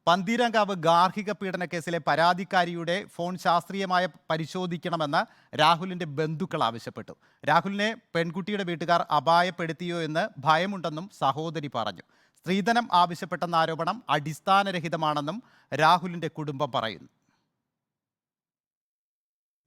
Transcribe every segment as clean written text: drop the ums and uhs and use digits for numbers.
പന്തീരങ്കാവ് ഗാർഹിക പീഡന കേസിലെ പരാതിക്കാരിയുടെ ഫോൺ ശാസ്ത്രീയമായി പരിശോധിക്കണമെന്ന് രാഹുലിന്റെ ബന്ധുക്കൾ ആവശ്യപ്പെട്ടു. രാഹുലിനെ പെൺകുട്ടിയുടെ വീട്ടുകാർ അപായപ്പെടുത്തിയോ എന്ന് ഭയമുണ്ടെന്നും സഹോദരി പറഞ്ഞു. സ്ത്രീധനം ആവശ്യപ്പെട്ടെന്ന ആരോപണം അടിസ്ഥാനരഹിതമാണെന്നും രാഹുലിന്റെ കുടുംബം പറയുന്നു.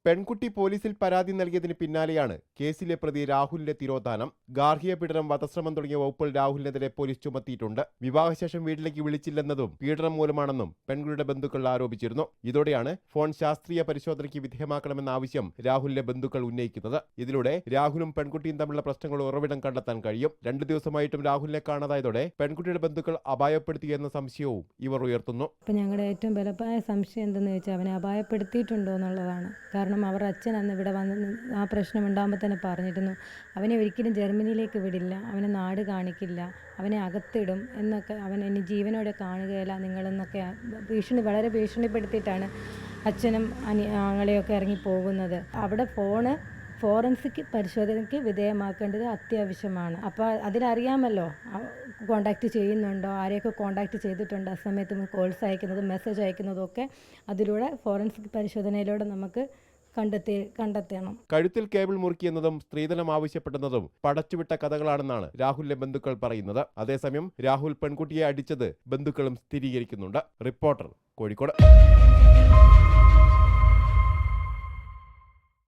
പെൺകുട്ടി പോലീസിൽ പരാതി നൽകിയതിന് പിന്നാലെയാണ് കേസിലെ പ്രതി രാഹുലിന്റെ തിരോധാനം. ഗാർഹിക പീഡനം, വധശ്രമം തുടങ്ങിയ വകുപ്പുകൾ രാഹുലിനെതിരെ പോലീസ് ചുമത്തിയിട്ടുണ്ട്. വിവാഹശേഷം വീട്ടിലേക്ക് വിളിച്ചില്ലെന്നതും പീഡനം മൂലമാണെന്നും പെൺകുട്ടിയുടെ ബന്ധുക്കൾ ആരോപിച്ചിരുന്നു. ഇതോടെയാണ് ഫോൺ ശാസ്ത്രീയ പരിശോധനയ്ക്ക് വിധേയമാക്കണമെന്ന ആവശ്യം രാഹുലിന്റെ ബന്ധുക്കൾ ഉന്നയിക്കുന്നത്. ഇതിലൂടെ രാഹുലും പെൺകുട്ടിയും തമ്മിലുള്ള പ്രശ്നങ്ങൾ ഉറവിടം കണ്ടെത്താൻ കഴിയും. 2 ദിവസമായിട്ടും രാഹുലിനെ കാണാതായതോടെ പെൺകുട്ടിയുടെ ബന്ധുക്കൾ അപായപ്പെടുത്തിയെന്ന സംശയവും ഇവർ ഉയർത്തുന്നു. ഞങ്ങളുടെ ഏറ്റവും ബലമായ സംശയം എന്തെന്ന് വെച്ചാൽ അവനെ അപായപ്പെടുത്തിയിട്ടുണ്ടോ എന്നുള്ളതാണ്. കാരണം അവർ അച്ഛൻ അന്ന് ഇവിടെ വന്ന് ആ പ്രശ്നം ഉണ്ടാകുമ്പോൾ തന്നെ പറഞ്ഞിരുന്നു, അവനെ ഒരിക്കലും ജർമ്മനിയിലേക്ക് വിടില്ല, അവനെ നാട് കാണിക്കില്ല, അവനെ അകത്തിടും എന്നൊക്കെ, അവൻ ഇനി ജീവനോടെ കാണുകയില്ല നിങ്ങളെന്നൊക്കെ വളരെ ഭീഷണിപ്പെടുത്തിയിട്ടാണ് അച്ഛനും ആങ്ങളെയൊക്കെ ഇറങ്ങിപ്പോകുന്നത്. അവിടെ ഫോറൻസിക് പരിശോധനയ്ക്ക് വിധേയമാക്കേണ്ടത് അത്യാവശ്യമാണ്. അപ്പോൾ അതിലറിയാമല്ലോ കോണ്ടാക്ട് ചെയ്യുന്നുണ്ടോ, ആരെയൊക്കെ കോണ്ടാക്ട് ചെയ്തിട്ടുണ്ട്, ആ സമയത്ത് കോൾസ് അയക്കുന്നതും മെസ്സേജ് അയക്കുന്നതും ഒക്കെ അതിലൂടെ ഫോറൻസിക് പരിശോധനയിലൂടെ നമുക്ക് കണ്ടെത്തണം. കഴുത്തിൽ കേബിൾ മുറുക്കിയെന്നതും സ്ത്രീധനം ആവശ്യപ്പെട്ടെന്നതും പടച്ചുവിട്ട കഥകളാണെന്നാണ് രാഹുലിന്റെ ബന്ധുക്കൾ പറയുന്നത്. അതേസമയം രാഹുൽ പെൺകുട്ടിയെ അടിച്ചത് ബന്ധുക്കളും സ്ഥിരീകരിക്കുന്നുണ്ട്. റിപ്പോർട്ടർ, കോഴിക്കോട്.